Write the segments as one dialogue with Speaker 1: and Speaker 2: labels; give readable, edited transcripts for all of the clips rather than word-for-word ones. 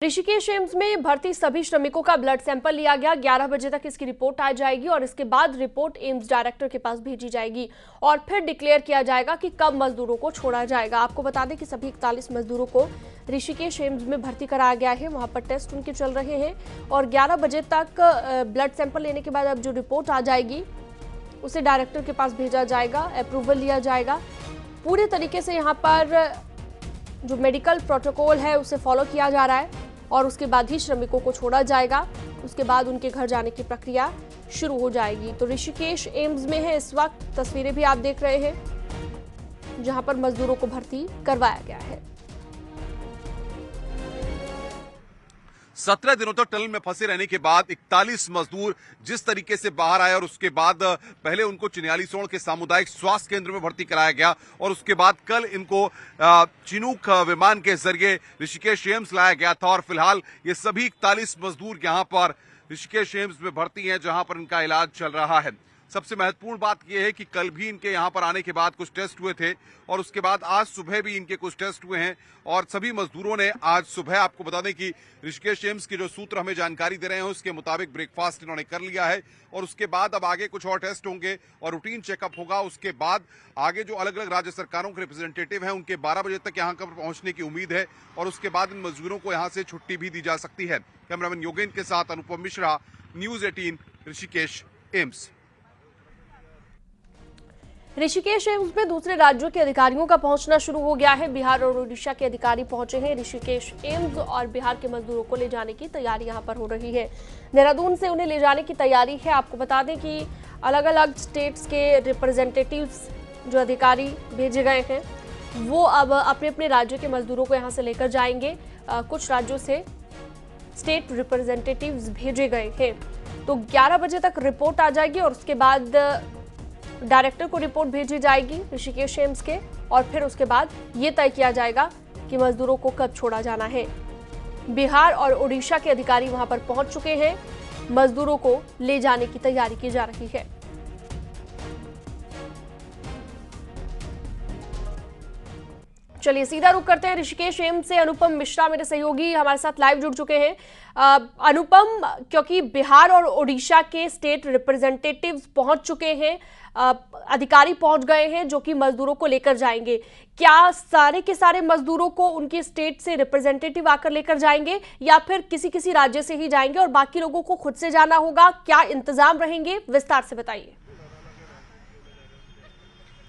Speaker 1: Rishikesh AIIMS में भर्ती सभी श्रमिकों का ब्लड सैंपल लिया गया। 11 बजे तक इसकी रिपोर्ट आ जाएगी और इसके बाद रिपोर्ट एम्स डायरेक्टर के पास भेजी जाएगी और फिर डिक्लेयर किया जाएगा कि कब मजदूरों को छोड़ा जाएगा। आपको बता दें कि सभी 41 मजदूरों को ऋषिकेश एम्स में भर्ती कराया गया है। वहां पर टेस्ट उनके चल रहे हैं और 11 बजे तक ब्लड सैंपल लेने के बाद अब जो रिपोर्ट आ जाएगी उसे डायरेक्टर के पास भेजा जाएगा, अप्रूवल लिया जाएगा। पूरे तरीके से यहाँ पर जो मेडिकल प्रोटोकॉल है उसे फॉलो किया जा रहा है और उसके बाद ही श्रमिकों को छोड़ा जाएगा। उसके बाद उनके घर जाने की प्रक्रिया शुरू हो जाएगी। तो ऋषिकेश एम्स में है इस वक्त, तस्वीरें भी आप देख रहे हैं जहां पर मजदूरों को भर्ती करवाया गया है।
Speaker 2: 17 दिनों तक टनल में फंसे रहने के बाद 41 मजदूर जिस तरीके से बाहर आए और उसके बाद पहले उनको चिन्यालीसोड़ के सामुदायिक स्वास्थ्य केंद्र में भर्ती कराया गया और उसके बाद कल इनको चिनूक विमान के जरिए ऋषिकेश एम्स लाया गया था और फिलहाल ये सभी 41 मजदूर यहां पर ऋषिकेश एम्स में भर्ती हैं जहां पर इनका इलाज चल रहा है। सबसे महत्वपूर्ण बात यह है कि कल भी इनके यहां पर आने के बाद कुछ टेस्ट हुए थे और उसके बाद आज सुबह भी इनके कुछ टेस्ट हुए हैं और सभी मजदूरों ने आज सुबह, आपको बता दें कि ऋषिकेश एम्स के जो सूत्र हमें जानकारी दे रहे हैं उसके मुताबिक ब्रेकफास्ट इन्होंने कर लिया है और उसके बाद अब आगे कुछ और टेस्ट होंगे और रूटीन चेकअप होगा। उसके बाद आगे जो अलग अलग राज्य सरकारों के रिप्रेजेंटेटिव हैं उनके 12 बजे तक यहां पर पहुंचने की उम्मीद है और उसके बाद इन मजदूरों को यहां से छुट्टी भी दी जा सकती है। कैमरामैन योगेंद्र के साथ Anupam Mishra, news 18 Rishikesh AIIMS.
Speaker 1: Rishikesh AIIMS में दूसरे राज्यों के अधिकारियों का पहुंचना शुरू हो गया है। बिहार और ओडिशा के अधिकारी पहुंचे हैं ऋषिकेश एम्स और बिहार के मजदूरों को ले जाने की तैयारी यहां पर हो रही है। देहरादून से उन्हें ले जाने की तैयारी है। आपको बता दें कि अलग अलग स्टेट्स के रिप्रेजेंटेटिव्स जो अधिकारी भेजे गए हैं वो अब अपने अपने राज्य के मजदूरों को यहाँ से लेकर जाएंगे। कुछ राज्यों से स्टेट रिप्रेजेंटेटिव्स भेजे गए हैं। तो 11 बजे तक रिपोर्ट आ जाएगी और उसके बाद डायरेक्टर को रिपोर्ट भेजी जाएगी ऋषिकेश एम्स के और फिर उसके बाद ये तय किया जाएगा कि मजदूरों को कब छोड़ा जाना है। बिहार और ओडिशा के अधिकारी वहां पर पहुंच चुके हैं। मजदूरों को ले जाने की तैयारी की जा रही है। चलिए सीधा रुख करते हैं ऋषिकेश एम्स से। अनुपम मिश्रा मेरे सहयोगी हमारे साथ लाइव जुड़ चुके हैं। अनुपम, क्योंकि बिहार और ओडिशा के स्टेट रिप्रेजेंटेटिव्स पहुंच चुके हैं, अधिकारी पहुंच गए हैं जो कि मजदूरों को लेकर जाएंगे, क्या सारे के सारे मजदूरों को उनके स्टेट से रिप्रेजेंटेटिव आकर लेकर जाएंगे या फिर किसी किसी राज्य से ही जाएंगे और बाकी लोगों को खुद से जाना होगा? क्या इंतजाम रहेंगे, विस्तार से बताइए।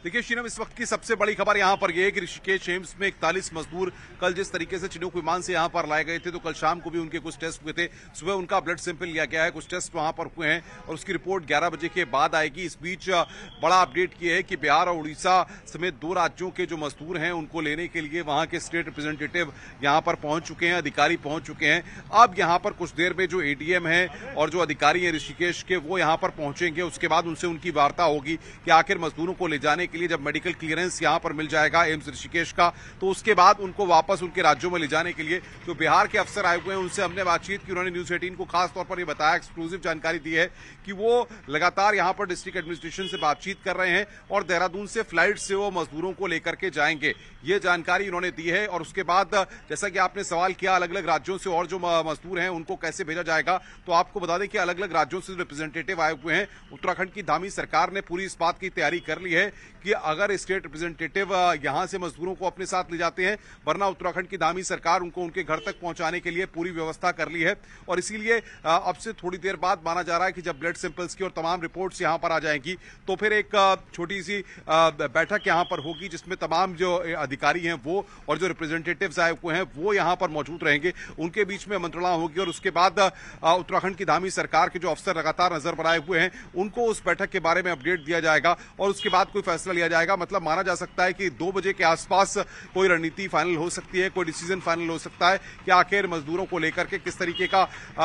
Speaker 2: देखिए शीनम, इस वक्त की सबसे बड़ी खबर यहां पर यह है कि ऋषिकेश एम्स में 41 मजदूर कल जिस तरीके से चिनूक विमान से यहां पर लाए गए थे तो कल शाम को भी उनके कुछ टेस्ट हुए थे। सुबह उनका ब्लड सैंपल लिया गया है, कुछ टेस्ट वहां पर हुए हैं और उसकी रिपोर्ट 11 बजे के बाद आएगी। इस बीच बड़ा अपडेट ये है कि बिहार और उड़ीसा समेत 2 राज्यों के जो मजदूर हैं उनको लेने के लिए वहां के स्टेट रिप्रेजेंटेटिव यहां पर पहुंच चुके हैं, अधिकारी पहुंच चुके हैं। अब यहां पर कुछ देर में जो एडीएम है और जो अधिकारी हैं ऋषिकेश के वो यहां पर पहुंचेंगे। उसके बाद उनसे उनकी वार्ता होगी कि आखिर मजदूरों को ले जाने के लिए जब मेडिकल क्लियरेंस यहां पर मिल जाएगा एम्स ऋषिकेश का तो उसके बाद उनको वापस उनके राज्यों में ले जाने के लिए जो बिहार के अफसर आए हुए हैं उनसे हमने बातचीत की। उन्होंने न्यूज 18 को खास तौर पर यह बताया, एक्सक्लूसिव जानकारी दी है कि वो लगातार यहां पर डिस्ट्रिक्ट एडमिनिस्ट्रेशन से बातचीत कर रहे हैं और देहरादून से फ्लाइट से वो मजदूरों को लेकर के जाएंगे, ये जानकारी उन्होंने दी है। और उसके बाद जैसा कि आपने सवाल किया अलग अलग राज्यों से और जो मजदूर हैं उनको कैसे भेजा जाएगा, तो आपको बता दें कि अलग अलग राज्यों से रिप्रेजेंटेटिव आए हुए हैं। उत्तराखंड की धामी सरकार ने पूरी इस बात की तैयारी कर ली है कि अगर स्टेट रिप्रेजेंटेटिव यहां से मजदूरों को अपने साथ ले जाते हैं, वरना उत्तराखंड की धामी सरकार उनको उनके घर तक पहुंचाने के लिए पूरी व्यवस्था कर ली है। और इसीलिए अब से थोड़ी देर बाद माना जा रहा है कि जब ब्लड सैंपल्स की और तमाम रिपोर्ट्स यहां पर आ जाएंगी तो फिर एक छोटी सी बैठक यहां पर होगी जिसमें तमाम जो अधिकारी हैं वो और जो रिप्रेजेंटेटिव्स आए हुए हैं वो यहां पर मौजूद रहेंगे, उनके बीच में मंत्रणा होगी और उसके बाद उत्तराखंड की धामी सरकार के जो अफसर लगातार नजर बनाए हुए हैं उनको उस बैठक के बारे में अपडेट दिया जाएगा और उसके बाद कोई फैसला लिया जाएगा। मतलब माना जा सकता है कि 2 बजे के आसपास कोई रणनीति फाइनल हो सकती है, कोई डिसीजन फाइनल हो सकता है कि आखिर मजदूरों को लेकर के किस तरीके का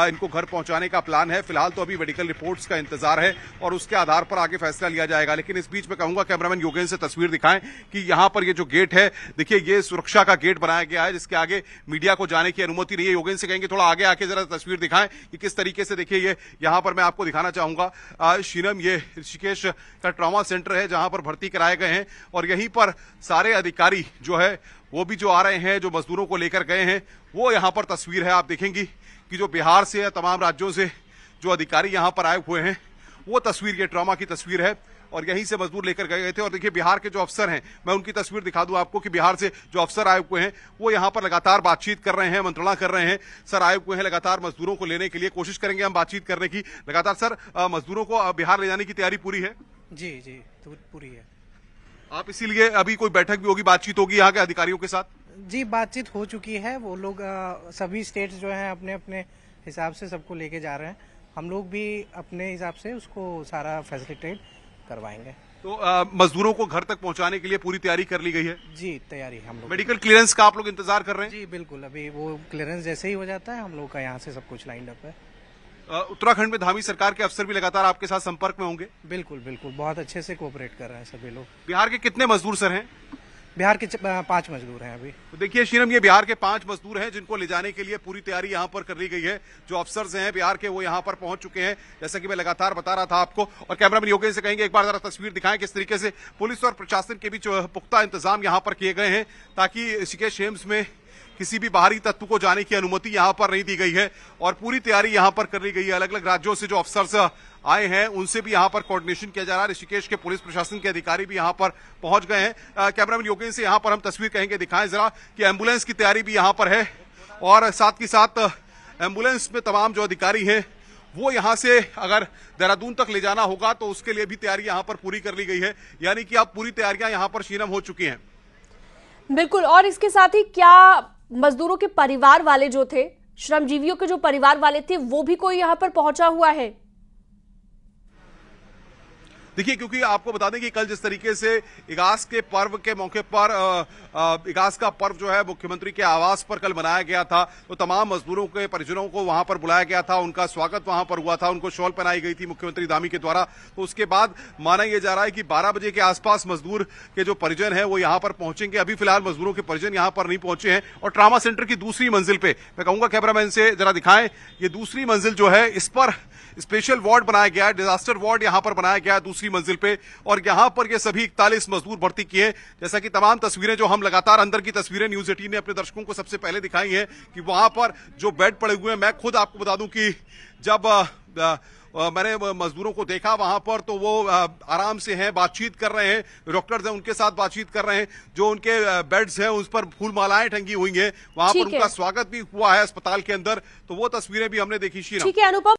Speaker 2: इनको घर पहुंचाने का प्लान है। फिलहाल तो अभी मेडिकल रिपोर्ट्स का इंतजार है और उसके आधार पर आगे फैसला लिया जाएगा। लेकिन इस बीच में कहूंगा कैमरामैन योगेंद्र से तस्वीर दिखाएं कि यहां पर ये जो गेट है देखिए ये सुरक्षा का गेट बनाया गया है जिसके आगे मीडिया को जाने की अनुमति नहीं है। योगेंद्र से कहेंगे थोड़ा आगे आके जरा तस्वीर दिखाएं कि किस तरीके से, देखिए ये यहाँ पर मैं आपको दिखाना चाहूंगा शीनम, ये ऋषिकेश का ट्रॉमा सेंटर है जहां पर भर्ती कराए गए हैं और यहीं पर सारे अधिकारी जो है वो भी जो आ रहे हैं, जो मजदूरों को लेकर गए हैं, वो यहाँ पर तस्वीर है। आप देखेंगी कि जो बिहार से या तमाम राज्यों से जो अधिकारी यहाँ पर आए हुए हैं वो तस्वीर, ये ट्रॉमा की तस्वीर है और यहीं से मजदूर लेकर गए थे। और देखिए बिहार के जो अफसर हैं, मैं उनकी तस्वीर दिखा दूं आपको कि बिहार से जो अफसर आए हुए हैं वो यहाँ पर लगातार बातचीत कर रहे हैं, मंत्रणा कर रहे हैं। सर आए हुए हैं लगातार मजदूरों को लेने के लिए, कोशिश करेंगे हम बातचीत करने की लगातार। सर मजदूरों को बिहार ले जाने की तैयारी पूरी है?
Speaker 3: जी जी, तो पूरी है।
Speaker 2: आप इसीलिए अभी कोई बैठक भी होगी, बातचीत होगी यहाँ के अधिकारियों के साथ?
Speaker 3: जी, बातचीत हो चुकी है। वो लोग सभी स्टेट्स जो हैं अपने अपने हिसाब से सबको लेके जा रहे हैं। हम लोग भी अपने हिसाब से उसको सारा फैसिलिटेट करवाएंगे।
Speaker 2: तो मजदूरों को घर तक पहुंचाने के लिए पूरी तैयारी कर ली गई है?
Speaker 3: जी, तैयारी हम लोग।
Speaker 2: मेडिकल क्लियरेंस का आप लोग इंतजार कर रहे हैं?
Speaker 3: जी बिल्कुल, अभी वो क्लियरेंस जैसे ही हो जाता है हम लोग का यहाँ से सब कुछ लाइंड अप है।
Speaker 2: उत्तराखंड में धामी सरकार के अफसर भी लगातार आपके साथ संपर्क में होंगे?
Speaker 3: बिल्कुल बिल्कुल, बहुत अच्छे से कोऑपरेट कर रहे हैं सभी लोग।
Speaker 2: बिहार के कितने मजदूर सर हैं?
Speaker 3: बिहार के 5 मजदूर हैं अभी।
Speaker 2: तो देखिए शीनम, ये बिहार के 5 मजदूर हैं जिनको ले जाने के लिए पूरी तैयारी यहाँ पर कर ली गई है। जो अफसर्स हैं बिहार के वो यहाँ पर पहुंच चुके हैं, जैसा कि मैं लगातार बता रहा था आपको। और कैमरामैन योगेश से कहेंगे एक बार जरा तस्वीर दिखाएं किस तरीके से पुलिस और प्रशासन के बीच पुख्ता इंतजाम यहाँ पर किए गए हैं ताकि ऋषिकेश एम्स में किसी भी बाहरी तत्व को जाने की अनुमति यहाँ पर नहीं दी गई है और पूरी तैयारी यहाँ पर कर ली गई है। अलग अलग राज्यों से जो अफसर्स आए हैं उनसे भी यहाँ पर कोऑर्डिनेशन किया जा रहा है। ऋषिकेश के पुलिस प्रशासन के अधिकारी भी यहाँ पर पहुंच गए हैं। कैमरामैन योगेश से यहाँ पर हम तस्वीर कहेंगे दिखाएं जरा कि एम्बुलेंस की तैयारी भी यहाँ पर है और साथ ही साथ एम्बुलेंस में तमाम जो अधिकारी हैं वो यहाँ से अगर देहरादून तक ले जाना होगा तो उसके लिए भी तैयारी यहाँ पर पूरी कर ली गई है। यानी कि अब पूरी तैयारियां यहाँ पर शीनम हो चुकी हैं।
Speaker 1: बिल्कुल। और इसके साथ ही क्या मजदूरों के परिवार वाले जो थे, श्रमजीवियों के जो परिवार वाले थे, वो भी कोई यहाँ पर पहुंचा हुआ है?
Speaker 2: देखिए क्योंकि आपको बता दें कि कल जिस तरीके से इगास के पर्व के मौके पर इगास का पर्व जो है मुख्यमंत्री के आवास पर कल मनाया गया था, तो तमाम मजदूरों के परिजनों को वहां पर बुलाया गया था, उनका स्वागत वहां पर हुआ था, उनको शॉल पहनाई गई थी मुख्यमंत्री धामी के द्वारा। तो उसके बाद माना यह जा रहा है कि 12 बजे के आसपास मजदूर के जो परिजन है वो यहाँ पर पहुंचेंगे। अभी फिलहाल मजदूरों के परिजन यहाँ पर नहीं पहुंचे हैं। और ट्रामा सेंटर की दूसरी मंजिल पे मैं कहूंगा कैमरामैन से जरा दिखाएं, ये दूसरी मंजिल जो है इस पर स्पेशल वार्ड बनाया गया है, डिजास्टर वार्ड यहाँ पर बनाया गया है दूसरी मंजिल पे और यहाँ पर ये सभी 41 मजदूर भर्ती किए। जैसा कि तमाम तस्वीरें जो हम लगातार अंदर की तस्वीरें न्यूज 18 ने अपने दर्शकों को सबसे पहले दिखाई हैं कि वहां पर जो बेड पड़े हुए हैं, मैं खुद आपको बता दूं कि जब मैंने मजदूरों को देखा वहां पर तो वो आराम से हैं, बातचीत कर रहे हैं, डॉक्टर्स हैं उनके साथ बातचीत कर रहे हैं, जो उनके बेड्स हैं उस पर फूल मालाएं टंगी हुई हैं, वहां पर उनका स्वागत भी हुआ है अस्पताल के अंदर। तो वो तस्वीरें भी हमने देखी। शीना,
Speaker 1: ठीक है अनुपम।